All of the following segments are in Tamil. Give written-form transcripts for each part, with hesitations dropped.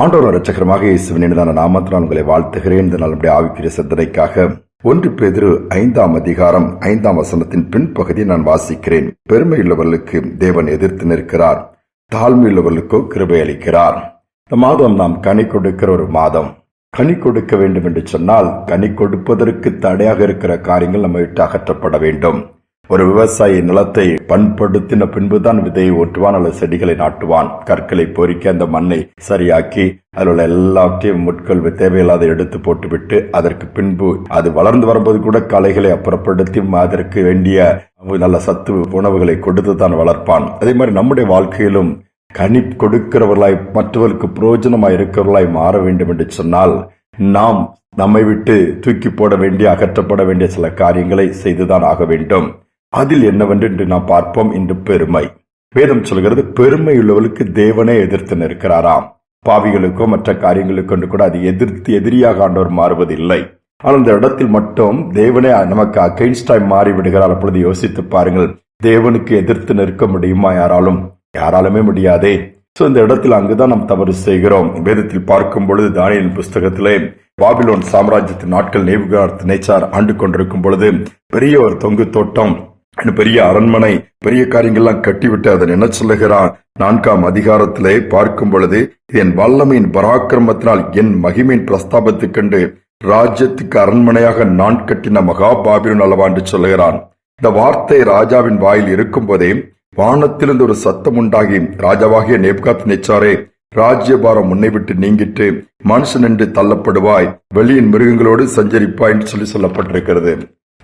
ஆண்டவர் இரட்சகரமாக இயேசுவின் இனிதான நாமத்தினால் உங்களை வாழ்த்துகிறேன். இந்த நம்முடைய ஆவிக்குரிய சிந்தனைக்காக 1 பேதுரு 5ஆம் அதிகாரம் 5ஆம் வசனத்தின் பின்பகுதியை நான் வாசிக்கிறேன். பெருமையுள்ளவர்களுக்கு தேவன் எதிர்த்து நிற்கிறார், தாழ்மையுள்ளவர்களுக்கோ கிருபை அளிக்கிறார். இந்த மாதம் நாம் கனி கொடுக்கிற ஒரு மாதம். கனி கொடுக்க வேண்டும் என்று சொன்னால் கனி கொடுப்பதற்கு தடையாக இருக்கிற காரியங்கள் நம்ம விட்டு அகற்றப்பட வேண்டும். ஒரு விவசாயி நிலத்தை பண்படுத்தின பின்புதான் விதையை ஓட்டுவான் அல்லது செடிகளை நாட்டுவான். கற்களை பொறிக்க அந்த மண்ணை சரியாக்கி அதில் உள்ள எல்லாத்தையும் முட்கள் தேவையில்லாத எடுத்து போட்டுவிட்டு அதற்கு பின்பு அது வளர்ந்து வரும்போது கூட களைகளை அப்புறப்படுத்தி அதற்கு வேண்டிய நல்ல சத்து உணவுகளை கொடுத்து தான் வளர்ப்பான். அதே மாதிரி நம்முடைய வாழ்க்கையிலும் கனி கொடுக்கிறவர்களாய் மற்றவர்களுக்கு பிரயோஜனமாய் இருக்கிறவர்களாய் மாற வேண்டும் என்று சொன்னால் நாம் நம்மை விட்டு தூக்கி போட வேண்டிய அகற்றப்பட வேண்டிய சில காரியங்களை செய்துதான் ஆக வேண்டும். அதில் என்னவென்று இன்று நாம் பார்ப்போம். இன்று பெருமை. வேதம் சொல்கிறது பெருமையுள்ளவர்களுக்கு தேவனே எதிர்த்து நிற்கிறாராம். பாவிகளுக்கோ மற்ற காரியங்களுக்கோ கூட அது எதிரியாக ஆண்டவர் மாறுவதில்லை. ஆனால் இந்த இடத்தில் மட்டும் தேவனே நமக்கு அகைன்ஸ்டாய் மாறி விடுகிறார். அப்பொழுது யோசித்து பாருங்கள், தேவனுக்கு எதிர்த்து நிற்க முடியுமா? யாராலுமே முடியாதே. இந்த இடத்தில் அங்குதான் நாம் தவறு செய்கிறோம். வேதத்தில் பார்க்கும் பொழுது தானியேல் புஸ்தகத்திலே பாபிலோன் சாம்ராஜ்யத்தின் நாட்கள் நேபுகாத்நேச்சார் ஆண்டு கொண்டிருக்கும் பொழுது பெரிய ஒரு தொங்கு தோட்டம், பெரிய அரண்மனை, பெரிய காரியங்கள்லாம் கட்டிவிட்டு அதன் என்ன சொல்லுகிறான்? 4ஆம் அதிகாரத்திலே பார்க்கும் பொழுது, என் வல்லமையின் பராக்கிரமத்தினால் என் மகிமையின் பிரஸ்தாபத்தை கண்டு ராஜ்யத்துக்கு அரண்மனையாக நான் கட்டின மகா பாபிலோன் அல்லவா என்று சொல்லுகிறான். இந்த வார்த்தை ராஜாவின் வாயில் இருக்கும் போதே வானத்திலிருந்து ஒரு சத்தம் உண்டாகி, ராஜாவாகிய நேபுகாத்நேச்சாரே, ராஜ்யபாரம் உன்னை விட்டு நீங்கிட்டு மனுஷன் என்று தள்ளப்படுவாய், வெளியின் மிருகங்களோடு சஞ்சரிப்பாய் என்று சொல்லப்பட்டிருக்கிறது.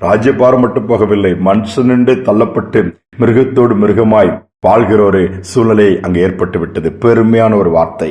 ராஜ்யபாரம் மட்டும் போகவில்லை, மனுஷன் என்று தள்ளப்பட்டு மிருகத்தோடு மிருகமாய் வாழ்கிற ஒரு சூழ்நிலை அங்கு ஏற்பட்டு விட்டது. பெருமையான ஒரு வார்த்தை.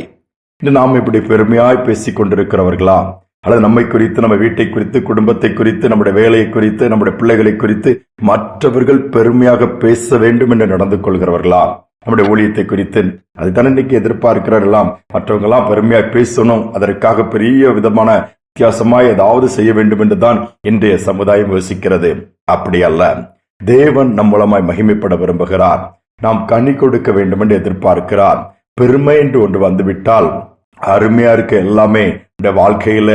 இன்று நாம் இப்படி பெருமையாய் பேசிக் கொண்டிருக்கிறவர்களா? அல்லது நம்மை குறித்து, நம்ம வீட்டை குறித்து, குடும்பத்தை குறித்து, நம்முடைய வேலையை குறித்து, நம்முடைய பிள்ளைகளை குறித்து மற்றவர்கள் பெருமையாக பேச வேண்டும் என்று நடந்து கொள்கிறவர்களா? நம்முடைய ஊழியத்தை குறித்து அதுதான் இன்னைக்கு எதிர்பார்க்கிறார்களாம். மற்றவங்க எல்லாம் பெருமையாய் பேசணும், அதற்காக பெரிய விதமான வித்தியாசமாய் ஏதாவது செய்ய வேண்டும் என்றுதான் இன்றைய சமுதாயம் யோசிக்கிறது. அப்படி அல்ல. தேவன் நம் மூலமாய் மகிமைப்பட விரும்புகிறார். நாம் கனி கொடுக்க வேண்டும் என்று எதிர்பார்க்கிறார். பெருமை என்று ஒன்று வந்துவிட்டால் அருமையா இருக்க எல்லாமே இந்த வாழ்க்கையில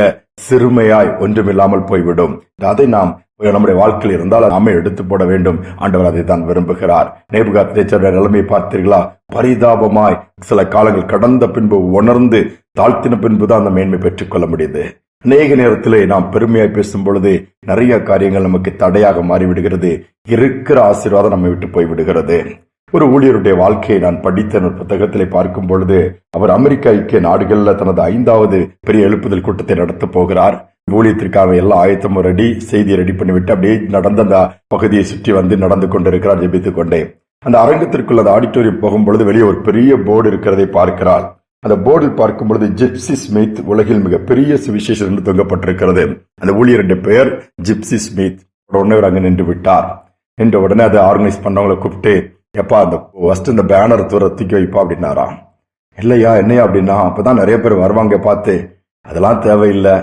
சிறுமையாய் ஒன்றுமில்லாமல் போய்விடும். அதை நாம் நம்முடைய வாழ்க்கையில் இருந்தால் நாமே எடுத்து போட வேண்டும். ஆண்டவர் அதை தான் விரும்புகிறார். நேபுகாத்நேச்சார் நிலைமையை பார்த்தீர்களா? பரிதாபமாய் சில காலங்கள் கடந்த பின்பு உணர்ந்து தாழ்த்தின பின்புதான் அந்த மேன்மை பெற்றுக் கொள்ள முடியுது. அநேக நேரத்திலே நாம் பெருமையாய் பேசும் பொழுது நிறைய காரியங்கள் நமக்கு தடையாக மாறிவிடுகிறது. இருக்கிற ஆசீர்வாதம் நம்மை விட்டு போய்விடுகிறது. ஒரு ஊழியருடைய வாழ்க்கையை நான் படித்த புத்தகத்திலே பார்க்கும் பொழுது, அவர் அமெரிக்க ஐக்கிய நாடுகளில் தனது 5வது பெரிய எழுப்புதல் கூட்டத்தை நடத்த போகிறார். ஊழியத்திற்காக எல்லா ஆயத்தமும் ரெடி, செய்தியை ரெடி பண்ணிவிட்டு அப்படியே நடந்த அந்த பகுதியை சுற்றி வந்து நடந்து கொண்டிருக்கிறார் ஜெபித்துக் கொண்டே. அந்த அரங்கத்திற்குள்ள அந்த ஆடிட்டோரியம் போகும்பொழுது வெளியே ஒரு பெரிய போர்டு இருக்கிறதை பார்க்கிறார். அந்த போர்டில் பார்க்கும் பொழுது ஜிப்சி ஸ்மித் உலகில் மிகப்பெரிய சுவிசேஷர் என்று தொங்கப்பட்டிருக்கிறது. அந்த ஊழியருடைய பெயர் ஜிப்சி ஸ்மித். உடனே அங்கு நின்று விட்டார். நின்ற உடனே அதை ஆர்கனைஸ் பண்ணவங்களை கூப்பிட்டு, எப்பா அந்த ஃபர்ஸ்ட் இந்த பேனர் தூக்கி வைப்பா அப்படின்னாராம். இல்லையா, என்னையா அப்படின்னா, அப்பதான் நிறைய பேர் வருவாங்க பார்த்து. அதெல்லாம் தேவையில்லை.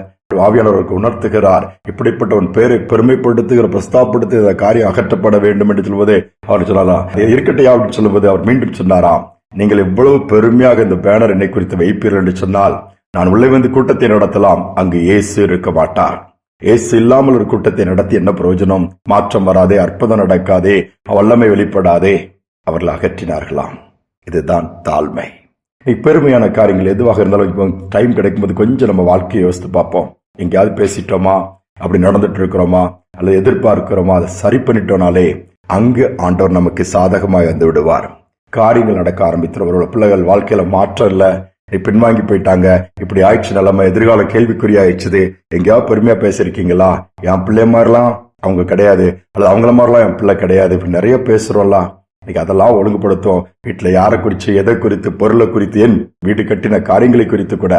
ஆவியானவருக்கு உணர்த்துகிறார். இப்படிப்பட்ட ஒரு பேரை பெருமைப்படுத்துகிற பிரஸ்தாபப்படுத்துகிற காரியம் அகற்றப்பட வேண்டும் என்று சொல்வதே அவர் சொல்லலாம். இருக்கட்டையா அப்படின்னு சொல்லும்போது அவர் மீண்டும் சொன்னாராம், நீங்கள் இவ்வளவு பெருமையாக இந்த பேனர் என்னை குறித்து வைப்பீர்கள் என்று சொன்னால் நான் உள்ளே வந்து கூட்டத்தை நடத்தலாம். அங்கு இயேசு இருக்க மாட்டார். இயேசு இல்லாமல் ஒரு கூட்டத்தை நடத்தி என்ன பிரயோஜனம்? மாற்றம் வராதே, அற்புதம் நடக்காதே, வல்லமை வெளிப்படாதே. அவர்கள் அகற்றினார்களாம். இதுதான் தாழ்மை. பெருமையான காரியங்கள் எதுவாக இருந்தாலும் டைம் கிடைக்கும்போது கொஞ்சம் நம்ம வாழ்க்கையை யோசித்து பார்ப்போம். எங்கேயாவது பேசிட்டோமா, அப்படி நடந்துட்டு இருக்கிறோமா, அல்லது எதிர்பார்க்கிறோமா, அதை சரி பண்ணிட்டோம்னாலே அங்கு ஆண்டவர் நமக்கு சாதகமாக வந்து விடுவார். காரியங்கள் நடக்க ஆரம்பித்தவர்களோட பிள்ளைகள் வாழ்க்கையில மாற்றம் இல்ல, பின்வாங்கி போயிட்டாங்க, இப்படி ஆயிடுச்சு, நிலைமை எதிர்கால கேள்விக்குறியாயிடுச்சு. எங்கேயாவது பெருமையா பேசிருக்கீங்களா? என் பிள்ளை மாதிரிலாம் அவங்க கிடையாது, அல்லது அவங்கள மாதிரிலாம் என் பிள்ளை கிடையாது, இப்படி நிறைய பேசுறோம்லாம். இன்னைக்கு அதெல்லாம் ஒழுங்குபடுத்தும். வீட்டுல யாரை குறித்து, எதை குறித்து, பொருளை குறித்து, என் வீடு கட்டின காரியங்களை குறித்து கூட,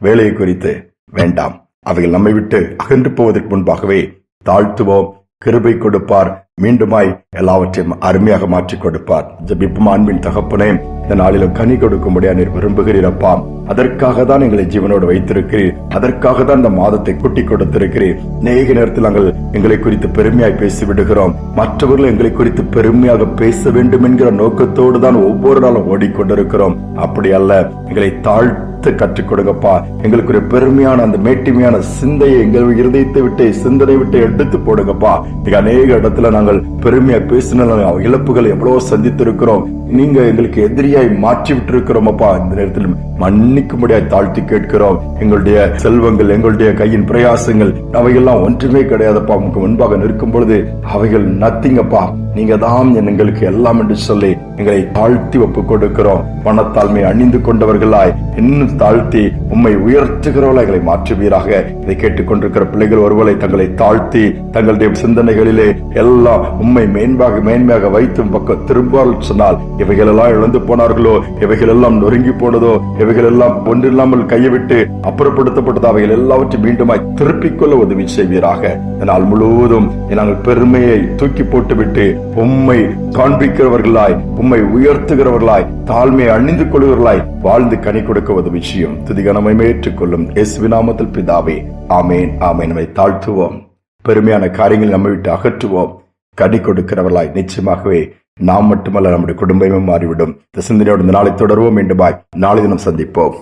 வேலையை குறித்து வேண்டாம். அவைகள் நம்மை விட்டு அகன்று போவதற்கு முன்பாகவே தாழ்த்துவோம். கிருபை கொடுப்பார். மீண்டுமாய் எல்லாவற்றையும் அருமையாக மாற்றிக் கொடுப்பார். ஜெபிப்போம். அன்பின் தகப்பனே, இந்த நாளிலும் கனி கொடுக்கும்படியா நீர் விரும்புகிறீரப்பா. அதற்காக தான் எங்களை ஜீவனோடு வைத்திருக்கிறீர். அதற்காக தான் இந்த மாதத்தை கூட்டி கொடுத்திருக்கிறீர். அநேக நேரத்தில் நாங்கள் எங்களை குறித்து பெருமையாய் பேசி விடுகிறோம். மற்றவர்கள் எங்களை குறித்து பெருமையாக பேச வேண்டும் என்கிற நோக்கத்தோடு தான் ஒவ்வொரு நாளும் ஓடிக்கொண்டிருக்கிறோம். அப்படி அல்ல, எங்களை தாழ்த்த மாற்ற கற்றுக் கொடுங்கப்பா. எங்களுக்கு ஒரு பெருமையான அந்த மேட்டிமையான சிந்தையை எங்கள் இருதயத்தை விட்டு சிந்தனை விட்டு எடுத்து போடுங்கப்பா. இங்க அநேக இடத்துல நாங்கள் பெருமையா பேசின இழப்புகள் எவ்வளவோ சந்தித்திருக்கிறோம். நீங்க எங்களுக்கு எதிரியாய் மாற்றி விட்டு இருக்கிறோமப்பா. இந்த நேரத்தில் மன்னிக்கும்படியாய் தாழ்த்தி கேட்கிறோம். எங்களுடைய செல்வங்கள், எங்களுடைய கையின் பிரயாசங்கள் அவைகள்லாம் ஒன்றுமே கிடையாதப்பா. உங்களுக்கு முன்பாக நிற்கும் பொழுது அவைகள் நத்திங்கப்பா. நீங்க தான் எங்களுக்கு எல்லாம் என்று சொல்லி எங்களை தாழ்த்தி ஒப்பு கொடுக்கிறோம். மனத்தாழ்மை அணிந்து கொண்டவர்களாய் இன்னும் தாழ்த்தி உம்மை உயர்த்துகிறவர்களாய் எங்களை மாற்றுவீராக. இதை கேட்டுக்கொண்டிருக்கிற பிள்ளைகள் ஒருவரை தங்களை தாழ்த்தி தங்களுடைய சிந்தனைகளிலே எல்லாம் உம்மை மேன்மையாக வைத்தும் பக்கம் திரும்பார்கள் சொன்னால் இவைகள் எல்லாம் இழந்து போனார்களோ, இவைகள் எல்லாம் நொறுங்கி போனதோ, இவைகள் எல்லாம் ஒன்றில்லாமல் கையை விட்டு அப்புறப்படுத்தப்பட்டதோ, அவைகள் எல்லாவற்றையும் மீண்டுமாய் திருப்பிக் கொள்ள உதவி செய்வீராக. நாள் முழுவதும் நாங்கள் பெருமையை தூக்கி போட்டுவிட்டு உம்மை காண்பிக்கிறவர்களாய், உம்மை உயர்த்துகிறவர்களாய், தாழ்மையை அணிந்து கொள்கிறவர்களாய் வாழ்ந்து கனி கொடுக்க உதவி செய்யும். துதிகனமை ஏற்றுக்கொள்ளும் இயேசுவின் நாமத்தில் பிதாவே, ஆமேன் ஆமேன். நம்மை தாழ்த்துவோம், பெருமையான காரியங்களை நம்ம விட்டு அகற்றுவோம். கனி கொடுக்கிறவர்களாய் நிச்சயமாகவே நாம் மட்டுமல்ல நம்முடைய குடும்பமே மாறிவிடும். இந்த சிந்தனையோடு இந்த நாளை தொடர்வோம். மீண்டும் நாளை தினம் சந்திப்போம்.